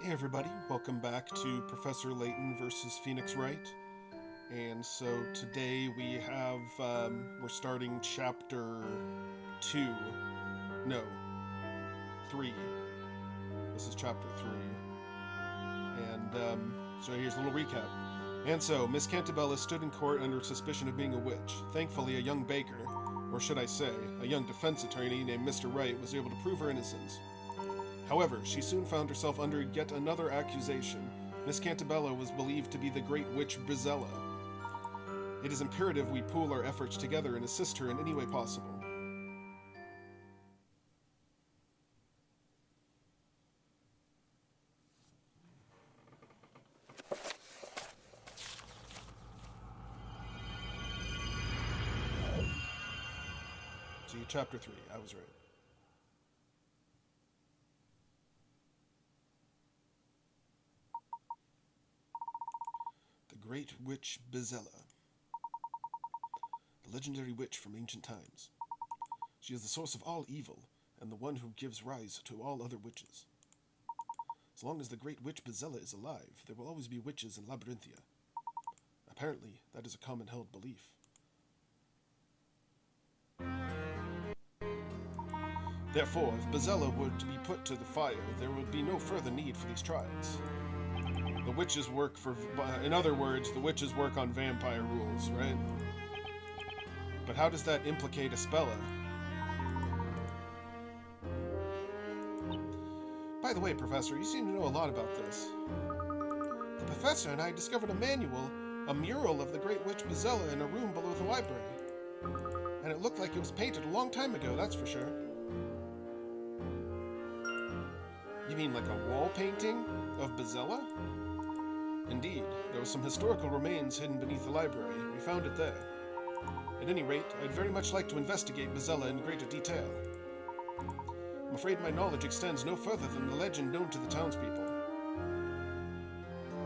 Hey everybody, welcome back to Professor Layton versus Phoenix Wright. And so today we're starting chapter 2. No, 3. This is chapter 3. And so here's a little recap. And so, Miss Cantabella stood in court under suspicion of being a witch. Thankfully, a young baker, or should I say, a young defense attorney named Mr. Wright was able to prove her innocence. However, she soon found herself under yet another accusation. Miss Cantabella was believed to be the great witch Brizella. It is imperative we pool our efforts together and assist her in any way possible. See, chapter 3, I was right. Great Witch Brizella, the legendary witch from ancient times. She is the source of all evil, and the one who gives rise to all other witches. As long as the Great Witch Brizella is alive, there will always be witches in Labyrinthia. Apparently, that is a common held belief. Therefore, if Brizella were to be put to the fire, there would be no further need for these trials. The witches work in other words, the witches work on vampire rules, right? But how does that implicate Espella? By the way, Professor, you seem to know a lot about this. The Professor and I discovered a mural of the Great Witch Brizella in a room below the library. And it looked like it was painted a long time ago, that's for sure. You mean like a wall painting of Brizella? Indeed, there was some historical remains hidden beneath the library. We found it there. At any rate, I'd very much like to investigate Brizella in greater detail. I'm afraid my knowledge extends no further than the legend known to the townspeople.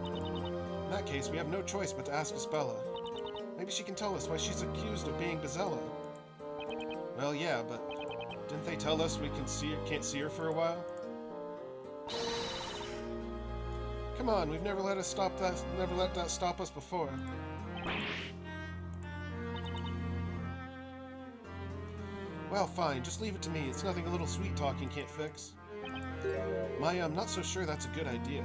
In that case, we have no choice but to ask Espella. Maybe she can tell us why she's accused of being Brizella. Well, yeah, but didn't they tell us we can't see her for a while? Come on, we've never let that stop us before. Well, fine, just leave it to me. It's nothing a little sweet talking can't fix. Maya, I'm not so sure that's a good idea.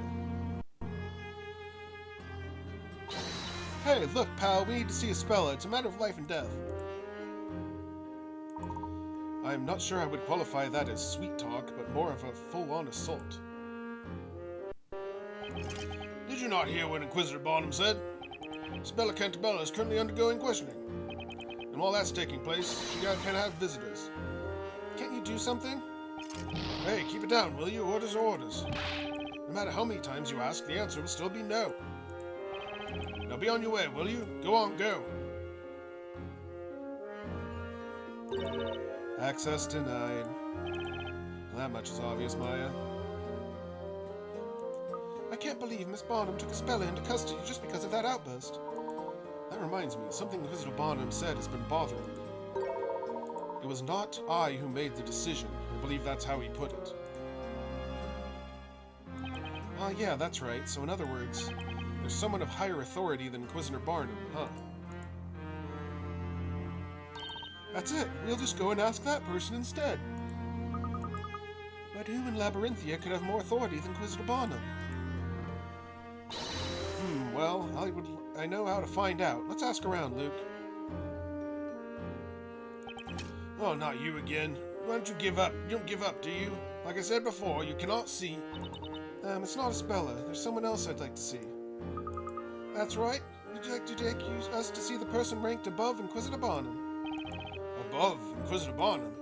Hey, look, pal, we need to see Espella. It's a matter of life and death. I'm not sure I would qualify that as sweet talk, but more of a full-on assault. Did you not hear what Inquisitor Barnum said? Espella Cantabella is currently undergoing questioning. And while that's taking place, she can't have visitors. Can't you do something? Hey, keep it down, will you? Orders are orders. No matter how many times you ask, the answer will still be no. Now be on your way, will you? Go on, go. Access denied. That much is obvious, Maya. I can't believe Miss Barnum took Espella into custody just because of that outburst. That reminds me, something Inquisitor Barnum said has been bothering me. It was not I who made the decision. I believe that's how he put it. Yeah, that's right. So in other words, there's someone of higher authority than Inquisitor Barnum, huh? That's it. We'll just go and ask that person instead. But who in Labyrinthia could have more authority than Inquisitor Barnum? Well, I know how to find out. Let's ask around, Luke. Oh, not you again. Why don't you give up? You don't give up, do you? Like I said before, you cannot see. It's not Espella. There's someone else I'd like to see. That's right. Would you like to take us to see the person ranked above Inquisitor Barnum? Above Inquisitor Barnum?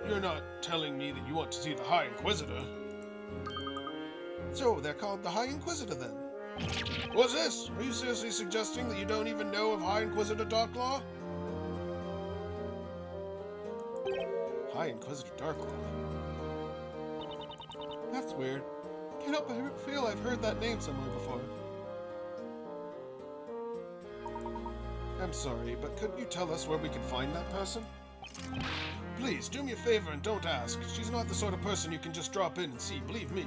You're not telling me that you want to see the High Inquisitor? So, they're called the High Inquisitor, then? What's this? Are you seriously suggesting that you don't even know of High Inquisitor Darklaw? High Inquisitor Darklaw? That's weird. Can't help but feel I've heard that name somewhere before. I'm sorry, but could you tell us where we can find that person? Please, do me a favor and don't ask. She's not the sort of person you can just drop in and see, believe me.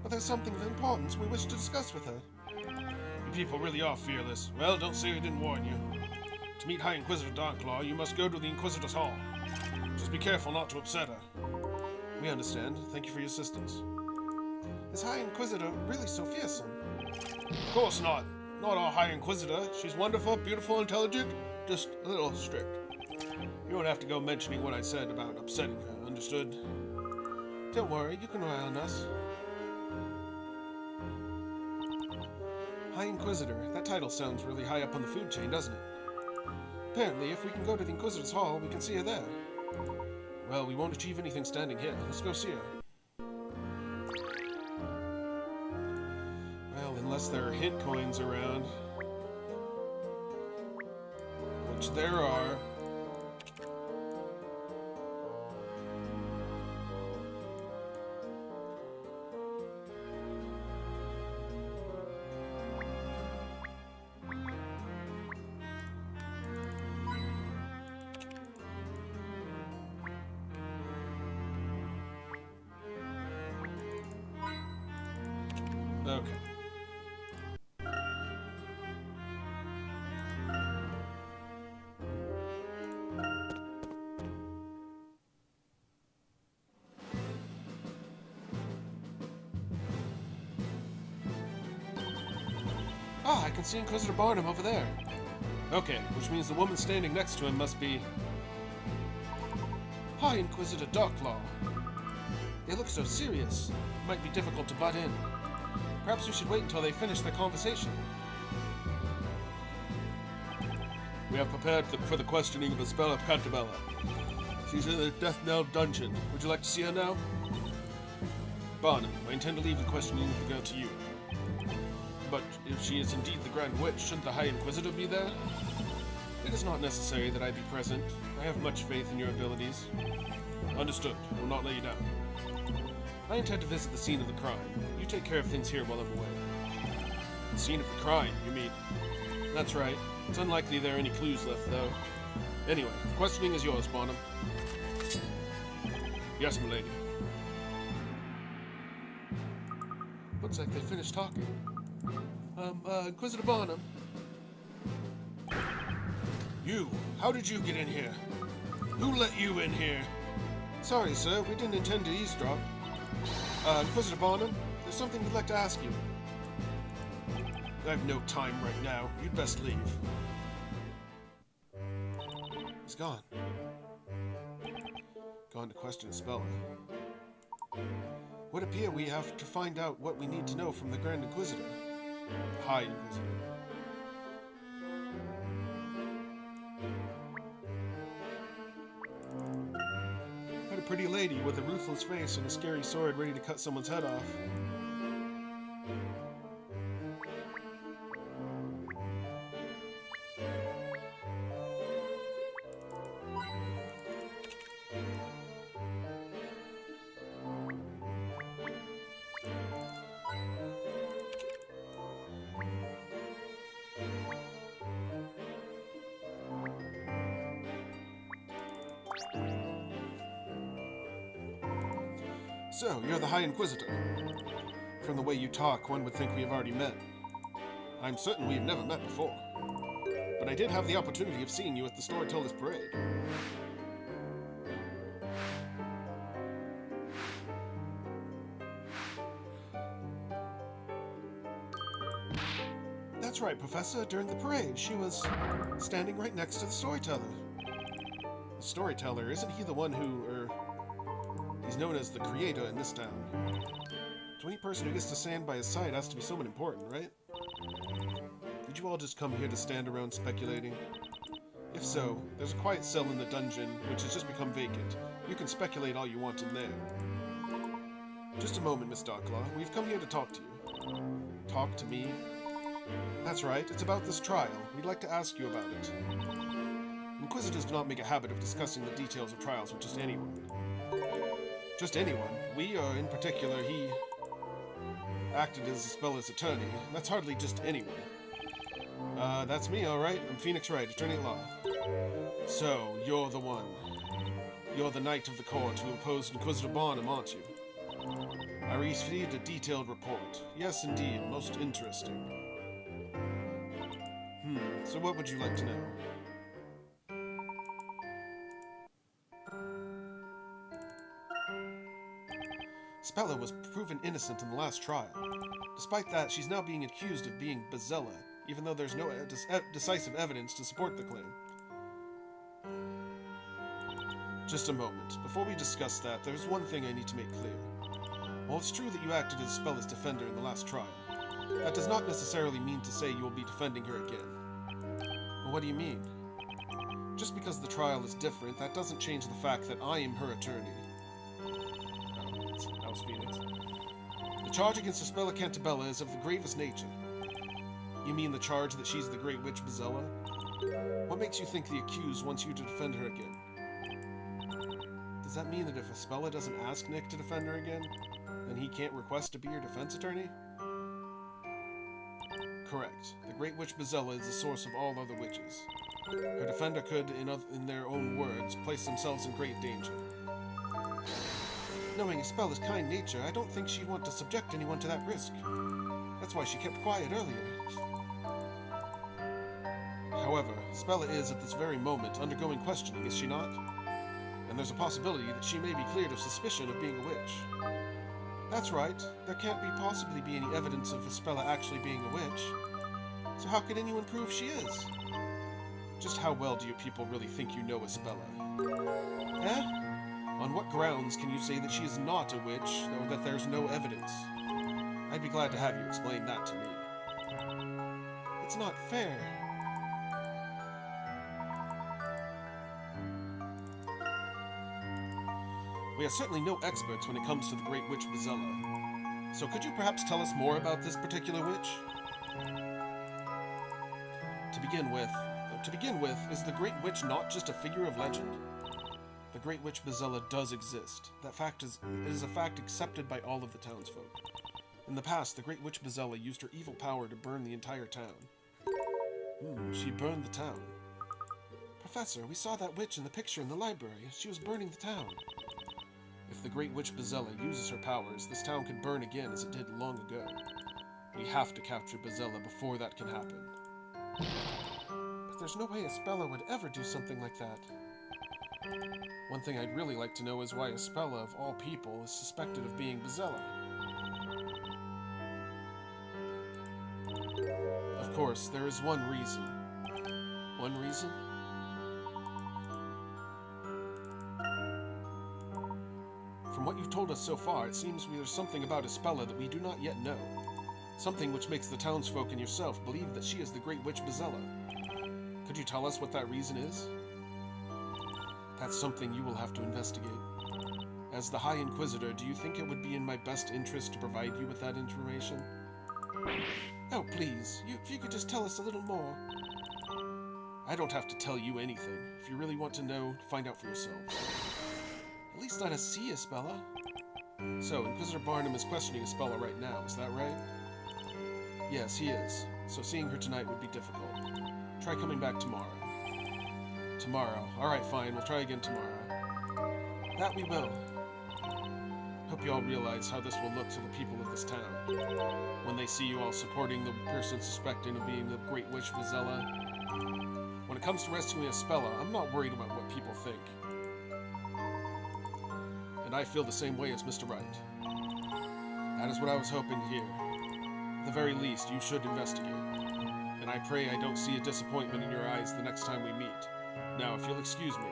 but there's something of importance we wish to discuss with her. You people really are fearless. Well, don't say I didn't warn you. To meet High Inquisitor Darklaw, you must go to the Inquisitor's Hall. Just be careful not to upset her. We understand. Thank you for your assistance. Is High Inquisitor really so fearsome? Of course not. Not our High Inquisitor. She's wonderful, beautiful, intelligent, just a little strict. You won't have to go mentioning what I said about upsetting her, understood? Don't worry, you can rely on us. High Inquisitor. That title sounds really high up on the food chain, doesn't it? Apparently, if we can go to the Inquisitor's Hall, we can see her there. Well, we won't achieve anything standing here. Let's go see her. Well, unless there are hint coins around. Which there are. Okay. Ah, I can see Inquisitor Barnum over there. Okay, which means the woman standing next to him must be... Hi, Inquisitor Darklaw. They look so serious. It might be difficult to butt in. Perhaps we should wait until they finish their conversation. We have prepared for the questioning of Isabella Cantabella. She's in the Death Knell dungeon. Would you like to see her now? Barnum, I intend to leave the questioning of the girl to you. But if she is indeed the Grand Witch, shouldn't the High Inquisitor be there? It is not necessary that I be present. I have much faith in your abilities. Understood. I will not let you down. I intend to visit the scene of the crime. You take care of things here while I'm away. The scene of the crime, you mean? That's right. It's unlikely there are any clues left, though. Anyway, the questioning is yours, Barnum. Yes, milady. Looks like they finished talking. Inquisitor Barnum. You! How did you get in here? Who let you in here? Sorry, sir. We didn't intend to eavesdrop. Inquisitor Barnum, there's something we'd like to ask you. I have no time right now. You'd best leave. He's gone. Gone to question Isabella. Would appear we have to find out what we need to know from the Grand Inquisitor. High Inquisitor. Had a pretty lady with a ruthless face and a scary sword ready to cut someone's head off. So, you're the High Inquisitor. From the way you talk, one would think we have already met. I'm certain we have never met before. But I did have the opportunity of seeing you at the Storyteller's Parade. That's right, Professor. During the parade, she was standing right next to the Storyteller. The Storyteller, isn't he the one who, he's known as the creator in this town. So any person who gets to stand by his side has to be someone important, right? Did you all just come here to stand around speculating? If so, there's a quiet cell in the dungeon, which has just become vacant. You can speculate all you want in there. Just a moment, Miss Darklaw. We've come here to talk to you. Talk to me? That's right, it's about this trial. We'd like to ask you about it. Inquisitors do not make a habit of discussing the details of trials with just anyone. Just anyone. We, or in particular, he acted as Isabella's attorney. That's hardly just anyone. That's me, alright. I'm Phoenix Wright, attorney at law. So, you're the one. You're the knight of the court who opposed Inquisitor Barnum, aren't you? I received a detailed report. Yes, indeed, most interesting. So what would you like to know? Spella was proven innocent in the last trial. Despite that, she's now being accused of being Bezella, even though there's no decisive evidence to support the claim. Just a moment. Before we discuss that, there's one thing I need to make clear. While it's true that you acted as Spella's defender in the last trial, that does not necessarily mean to say you will be defending her again. Well, what do you mean? Just because the trial is different, that doesn't change the fact that I am her attorney. That was Phoenix. The charge against Spella Cantabella is of the gravest nature. You mean the charge that she's the Great Witch Bezella? What makes you think the accused wants you to defend her again? Does that mean that if Spella doesn't ask Nick to defend her again, then he can't request to be your defense attorney? Correct. The Great Witch Bezella is the source of all other witches. Her defender could, in their own words, place themselves in great danger. Knowing Spella's kind nature, I don't think she'd want to subject anyone to that risk. That's why she kept quiet earlier. However, Spella is, at this very moment, undergoing questioning, is she not? And there's a possibility that she may be cleared of suspicion of being a witch. That's right. There can't possibly be any evidence of Spella actually being a witch. So how could anyone prove she is? Just how well do you people really think you know Spella? Eh? On what grounds can you say that she is not a witch, or that there's no evidence? I'd be glad to have you explain that to me. It's not fair. We are certainly no experts when it comes to the Great Witch Bezella. So could you perhaps tell us more about this particular witch? To begin with, is the Great Witch not just a figure of legend? The Great Witch Bezella does exist. It is a fact accepted by all of the townsfolk. In the past, the Great Witch Bezella used her evil power to burn the entire town. She burned the town. Professor, we saw that witch in the picture in the library. She was burning the town. If the Great Witch Bezella uses her powers, this town could burn again as it did long ago. We have to capture Bezella before that can happen. But there's no way Spella would ever do something like that. One thing I'd really like to know is why Spella, of all people, is suspected of being Bezella. Of course, there is one reason. One reason? From what you've told us so far, it seems there's something about Spella that we do not yet know. Something which makes the townsfolk and yourself believe that she is the Great Witch Bezella. Could you tell us what that reason is? That's something you will have to investigate. As the High Inquisitor, do you think it would be in my best interest to provide you with that information? Oh, please, if you could just tell us a little more. I don't have to tell you anything. If you really want to know, find out for yourselves. At least let us see Spella. So, Inquisitor Barnum is questioning Spella right now, is that right? Yes, he is. So seeing her tonight would be difficult. Try coming back tomorrow. Tomorrow. Alright, fine. We'll try again tomorrow. That we will. Hope you all realize how this will look to the people of this town. When they see you all supporting the person suspected of being the Great Witch Bezella. When it comes to rescuing Spella, I'm not worried about what people think. And I feel the same way as Mr. Wright. That is what I was hoping to hear. At the very least, you should investigate. And I pray I don't see a disappointment in your eyes the next time we meet. Now, if you'll excuse me.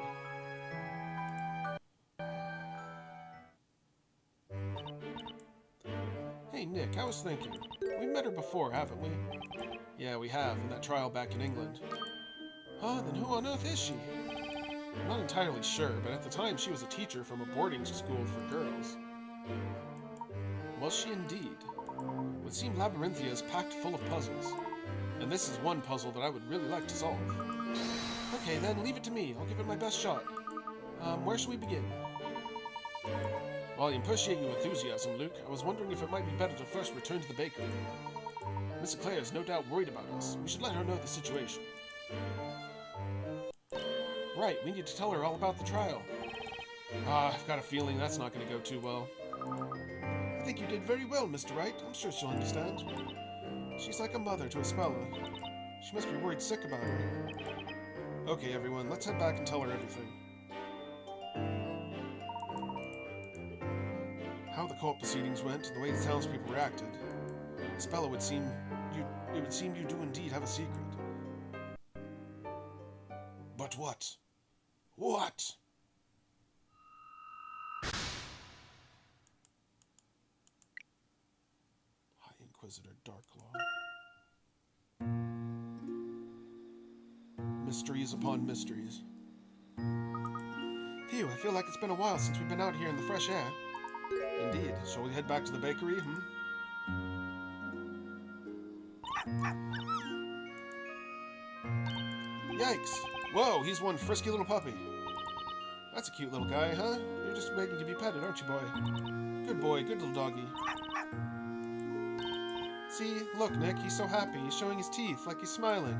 Hey, Nick, I was thinking. We met her before, haven't we? Yeah, we have, in that trial back in England. Huh? Then who on earth is she? I'm not entirely sure, but at the time she was a teacher from a boarding school for girls. Was she indeed? It would seem Labyrinthia is packed full of puzzles. And this is one puzzle that I would really like to solve. Okay then, leave it to me. I'll give it my best shot. Where should we begin? While I appreciate your enthusiasm, Luke, I was wondering if it might be better to first return to the bakery. Miss Claire is no doubt worried about us. We should let her know the situation. Right, we need to tell her all about the trial. I've got a feeling that's not going to go too well. think you did very well, Mr. Wright. I'm sure she'll understand. She's like a mother to Espella. She must be worried sick about her. Okay, everyone, let's head back and tell her everything. How the court proceedings went and the way the townspeople reacted. Espella it would seem you do indeed have a secret. But what? What? High Inquisitor Darklaw. Mysteries upon mysteries. Phew, I feel like it's been a while since we've been out here in the fresh air. Indeed. Shall we head back to the bakery, Yikes! Whoa, he's one frisky little puppy. That's a cute little guy, huh? You're just waiting to be petted, aren't you, boy, good little doggy. See, look, Nick, he's so happy. He's showing his teeth, like he's smiling.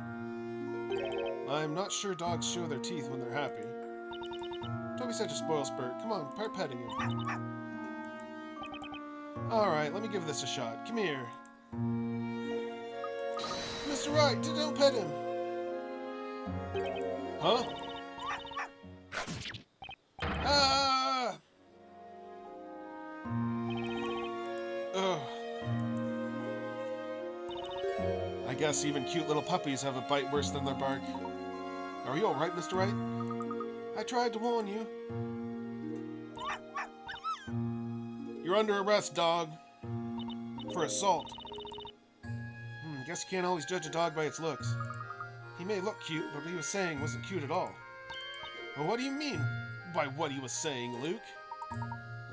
I'm not sure dogs show their teeth when they're happy. Don't be such a spoil spurt. Come on, start petting him. Alright, let me give this a shot. Come here. Mr. Wright, don't pet him! Huh? Ah! Ugh. I guess even cute little puppies have a bite worse than their bark. Are you alright, Mr. Wright? I tried to warn you. You're under arrest, dog. For assault. Guess you can't always judge a dog by its looks. He may look cute, but what he was saying wasn't cute at all. Well, what do you mean by what he was saying, Luke?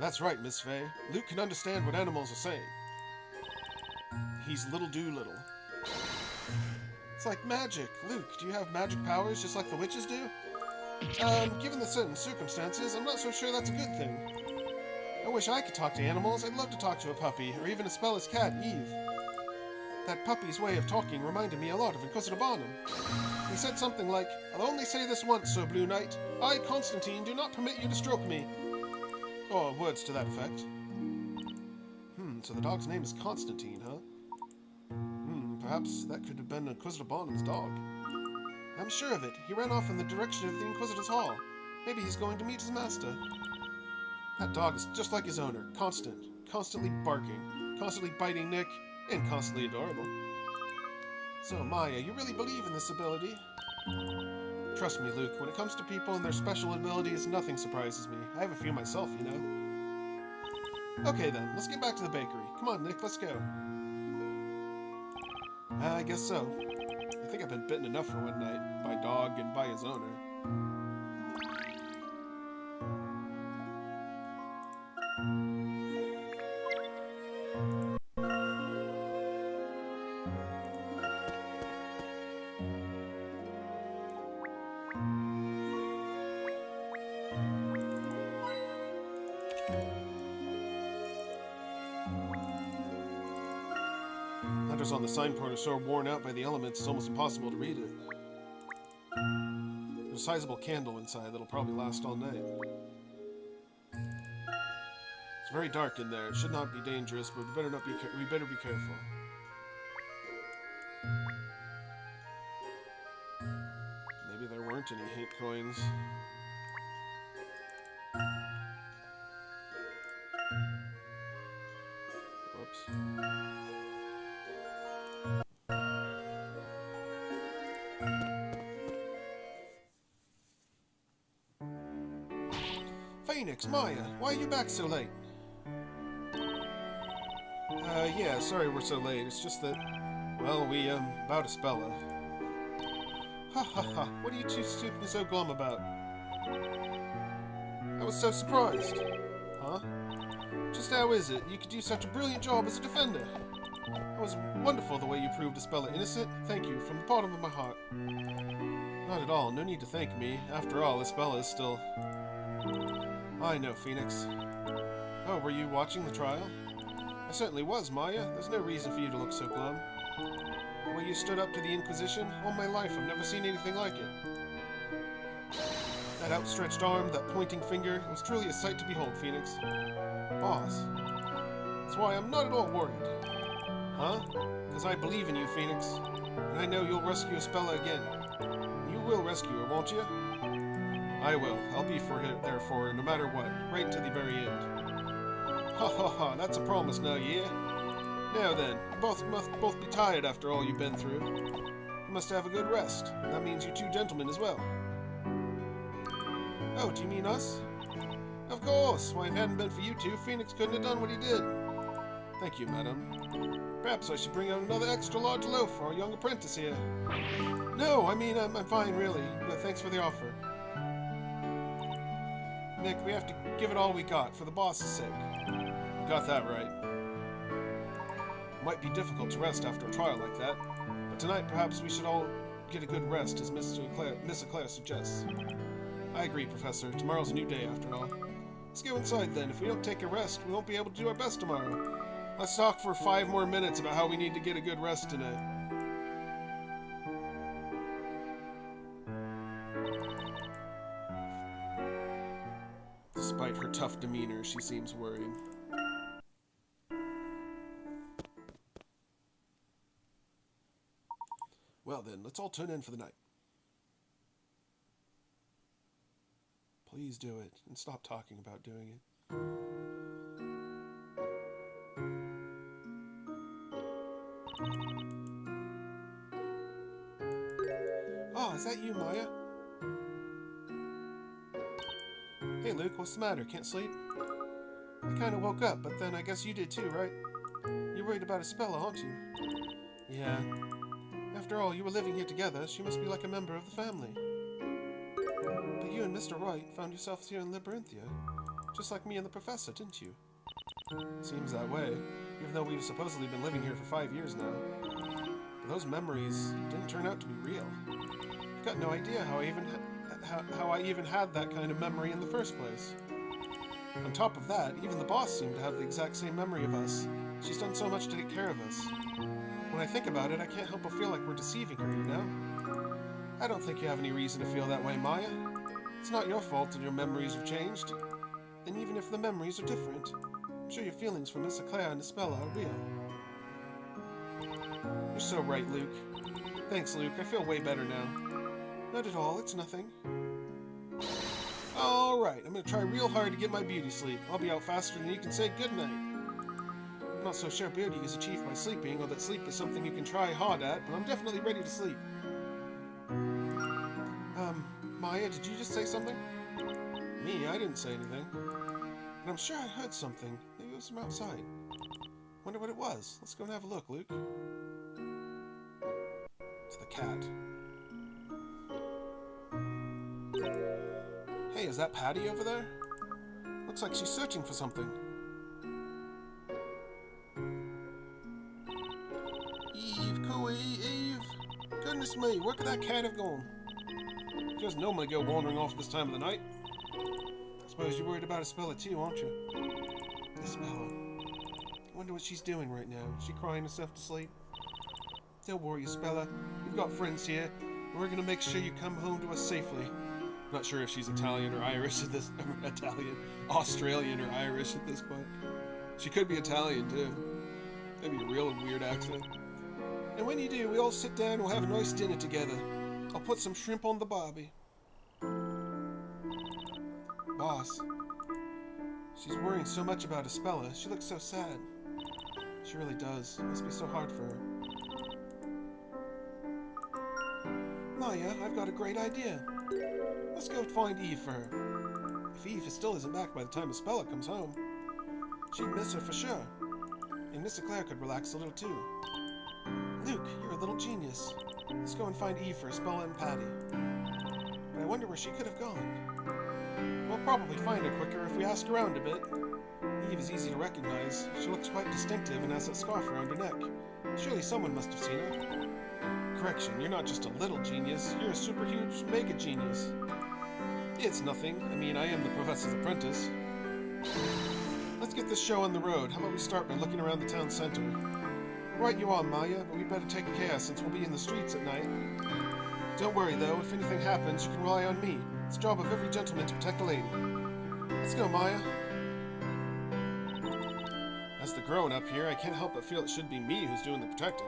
That's right, Miss Fay. Luke can understand what animals are saying. He's little Doolittle. It's like magic. Luke, do you have magic powers just like the witches do? Given the certain circumstances, I'm not so sure that's a good thing. I wish I could talk to animals. I'd love to talk to a puppy, or even Espella's cat, Eve. That puppy's way of talking reminded me a lot of Inquisitor Barnum. He said something like, "I'll only say this once, Sir Blue Knight. I, Constantine, do not permit you to stroke me." Or words to that effect. So the dog's name is Constantine, huh? Perhaps that could have been Inquisitor Barnum's dog. I'm sure of it. He ran off in the direction of the Inquisitor's Hall. Maybe he's going to meet his master. That dog is just like his owner, constantly barking, constantly biting Nick, and constantly adorable. So, Maya, you really believe in this ability? Trust me, Luke, when it comes to people and their special abilities, nothing surprises me. I have a few myself, you know. Okay then, let's get back to the bakery. Come on, Nick, let's go. I guess so. I think I've been bitten enough for one night, by dog and by his owner. Letters on the signboard are so worn out by the elements it's almost impossible to read it. There's a sizable candle inside that'll probably last all night. It's very dark in there. It should not be dangerous, but we better be careful. Maybe there weren't any hate coins. Whoops. Phoenix, Maya, why are you back so late? Yeah, sorry we're so late. It's just that, well, about Espella. Ha ha ha, what are you two stupid so glum about? I was so surprised. Huh? Just how is it? You could do such a brilliant job as a defender. It was wonderful the way you proved Espella innocent. Thank you, from the bottom of my heart. Not at all, no need to thank me. After all, Espella is still... I know, Phoenix. Oh, were you watching the trial? I certainly was, Maya. There's no reason for you to look so glum. The way you stood up to the Inquisition, all my life I've never seen anything like it. That outstretched arm, that pointing finger, it was truly a sight to behold, Phoenix. Boss. That's why I'm not at all worried. Huh? Because I believe in you, Phoenix. And I know you'll rescue Espella again. You will rescue her, won't you? I will. I'll be there for her, no matter what. Right to the very end. Ha ha ha, that's a promise now, yeah? Now then, you must both be tired after all you've been through. You must have a good rest. That means you two gentlemen as well. Oh, do you mean us? Of course. Why, if it hadn't been for you two, Phoenix couldn't have done what he did. Thank you, madam. Perhaps I should bring out another extra large loaf for our young apprentice here. No, I mean, I'm fine, really. But thanks for the offer. Nick, we have to give it all we got, for the boss's sake. You got that right. It might be difficult to rest after a trial like that, but tonight perhaps we should all get a good rest, as Miss Eclair suggests. I agree, Professor. Tomorrow's a new day, after all. Let's go inside, then. If we don't take a rest, we won't be able to do our best tomorrow. Let's talk for 5 more minutes about how we need to get a good rest tonight. Despite her tough demeanor, she seems worried. Well then, let's all tune in for the night. Please do it, and stop talking about doing it. Oh, is that you, Maya? Hey, Luke, what's the matter? Can't sleep? I kinda woke up, but then I guess you did too, right? You're worried about Espella, aren't you? Yeah. After all, you were living here together. She must be like a member of the family. But you and Mr. Wright found yourselves here in Labyrinthia, just like me and the professor, didn't you? Seems that way, even though we've supposedly been living here for 5 years now. But those memories didn't turn out to be real. I've got no idea how I even had that kind of memory in the first place. On top of that, even the boss seemed to have the exact same memory of us. She's done so much to take care of us. When I think about it, I can't help but feel like we're deceiving her, you know? I don't think you have any reason to feel that way, Maya. It's not your fault that your memories have changed. And even if the memories are different, I'm sure your feelings for Miss Eclair and Espella are real. You're so right, Luke. Thanks, Luke. I feel way better now. Not at all. It's nothing. Alright, I'm gonna try real hard to get my beauty sleep. I'll be out faster than you can say goodnight. I'm not so sure beauty is achieved by sleeping, or that sleep is something you can try hard at, but I'm definitely ready to sleep. Maya, did you just say something? Me? I didn't say anything. But I'm sure I heard something. Maybe it was from outside. Wonder what it was. Let's go and have a look, Luke. It's the cat. Hey, is that Patty over there? Looks like she's searching for something. Eve, cooey, Eve. Goodness me, where could that cat have gone? She doesn't normally go wandering off this time of the night. I suppose you're worried about Espella too, aren't you? Espella. I wonder what she's doing right now. Is she crying herself to sleep? Don't worry, Espella. We've got friends here, and we're gonna make sure you come home to us safely. Not sure if she's Italian or Irish at this... Australian or Irish at this point. She could be Italian, too. Maybe a real weird accent. And when you do, we all sit down and we'll have a nice dinner together. I'll put some shrimp on the barbie. Boss. She's worrying so much about Espella. She looks so sad. She really does. It must be so hard for her. Maya, I've got a great idea. Let's go find Eve for her. If Eve still isn't back by the time Espella comes home, she'd miss her for sure. And Miss Eclair could relax a little too. Luke, you're a little genius. Let's go and find Eve for Espella and Patty. But I wonder where she could have gone. We'll probably find her quicker if we ask around a bit. Eve is easy to recognize. She looks quite distinctive and has a scarf around her neck. Surely someone must have seen her. Correction, you're not just a little genius, you're a super huge mega genius. It's nothing. I mean, I am the professor's apprentice. Let's get this show on the road. How about we start by looking around the town center? Right you are, Maya, but we'd better take care since we'll be in the streets at night. Don't worry, though. If anything happens, you can rely on me. It's the job of every gentleman to protect a lady. Let's go, Maya. As As the grown-up here, I can't help but feel it should be me who's doing the protecting.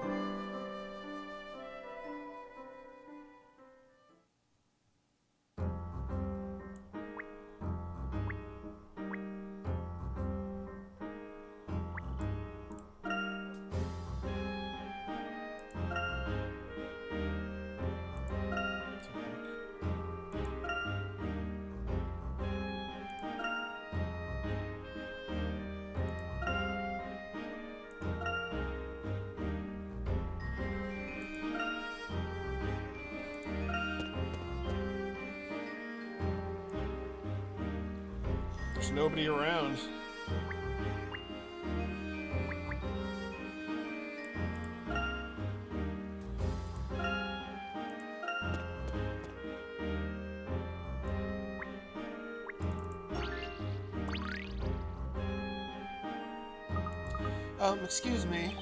There's nobody around. Excuse me.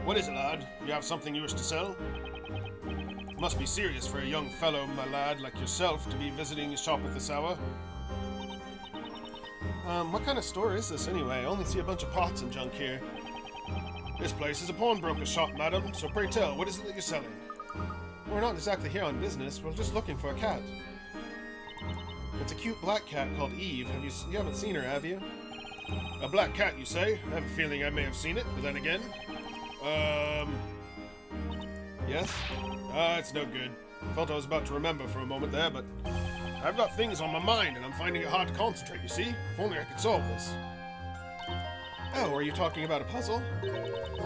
What is it, lad? You have something you wish to sell? It must be serious for a young fellow, my lad, like yourself, to be visiting a shop at this hour. What kind of store is this anyway? I only see a bunch of pots and junk here. This place is a pawnbroker's shop, madam, so pray tell, what is it that you're selling? We're not exactly here on business, we're just looking for a cat. It's a cute black cat called Eve. You haven't seen her, have you? A black cat, you say? I have a feeling I may have seen it, but then again... Yes? It's no good. Felt I was about to remember for a moment there, but... I've got things on my mind, and I'm finding it hard to concentrate, you see? If only I could solve this. Oh, are you talking about a puzzle?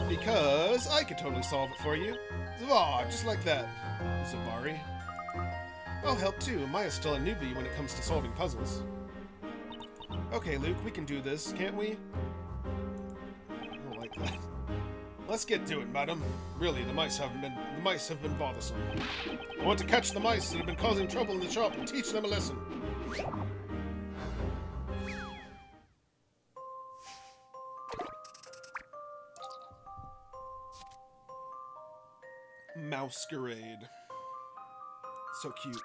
Because I could totally solve it for you. Zavar, just like that. Zavari. I'll help too. Maya's still a newbie when it comes to solving puzzles. Okay, Luke, we can do this, can't we? I don't like that. Let's get to it, madam. Really, the mice have been bothersome. I want to catch the mice that have been causing trouble in the shop and teach them a lesson. Masquerade. So cute.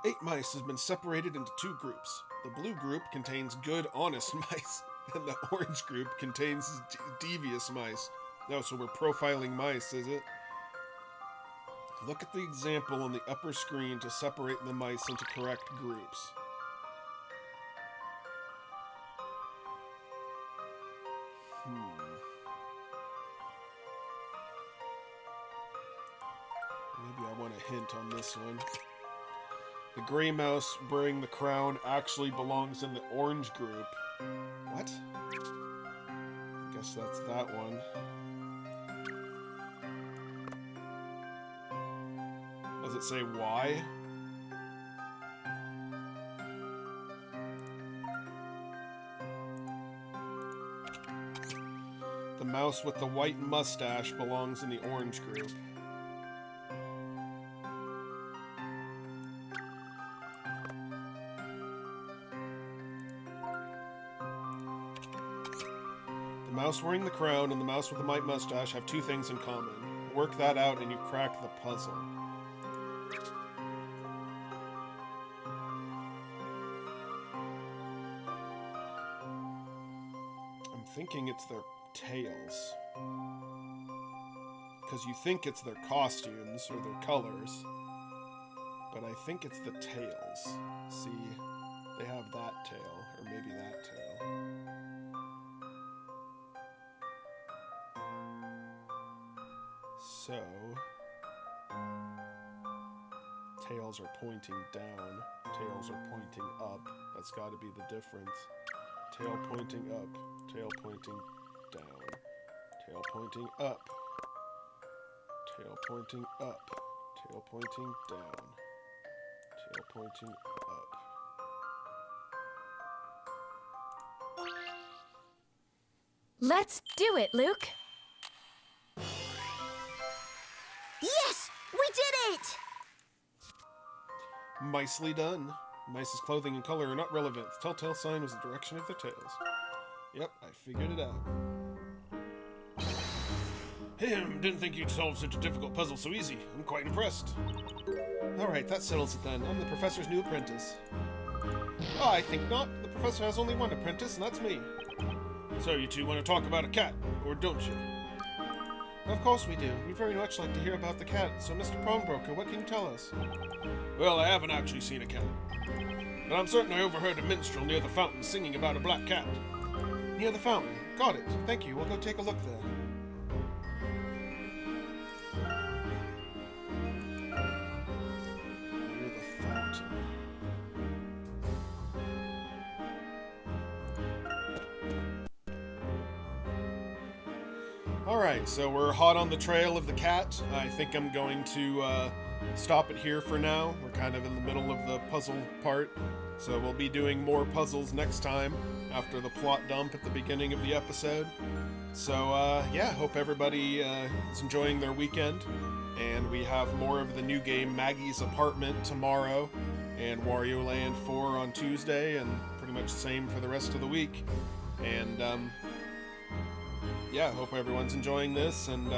8 mice has been separated into 2 groups. The blue group contains good, honest mice, and the orange group contains devious mice. No, so we're profiling mice, is it? Look at the example on the upper screen to separate the mice into correct groups. Maybe I want a hint on this one. The gray mouse wearing the crown actually belongs in the orange group. What? I guess that's that one. Does it say why? The mouse with the white mustache belongs in the orange group. The mouse wearing the crown and the mouse with the white mustache have 2 things in common. Work that out and you crack the puzzle. I'm thinking it's their tails. Because you think it's their costumes or their colors. But I think it's the tails. See, they have that tail, or maybe that tail. So, tails are pointing down, tails are pointing up. That's got to be the difference. Tail pointing up, tail pointing down, tail pointing up, tail pointing up, tail pointing down, tail pointing up. Let's do it, Luke! Yes! We did it! Nicely done. Mice's clothing and color are not relevant. The telltale sign was the direction of their tails. Yep, I figured it out. Didn't think you'd solve such a difficult puzzle so easy. I'm quite impressed. Alright, that settles it then. I'm the professor's new apprentice. Oh, I think not. The professor has only one apprentice, and that's me. So you two want to talk about a cat, or don't you? Of course we do. We very much like to hear about the cat. So, Mr. Pawnbroker, what can you tell us? Well, I haven't actually seen a cat. But I'm certain I overheard a minstrel near the fountain singing about a black cat. Near the fountain? Got it. Thank you. We'll go take a look there. Near the fountain. Alright, so we're hot on the trail of the cat. I think I'm going to stop it here for now. We're kind of in the middle of the puzzle part, so we'll be doing more puzzles next time after the plot dump at the beginning of the episode. So, yeah, hope everybody is enjoying their weekend, and we have more of the new game Maggie's Apartment tomorrow, and Wario Land 4 on Tuesday, and pretty much the same for the rest of the week. And, yeah, hope everyone's enjoying this, and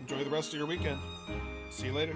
enjoy the rest of your weekend. See you later.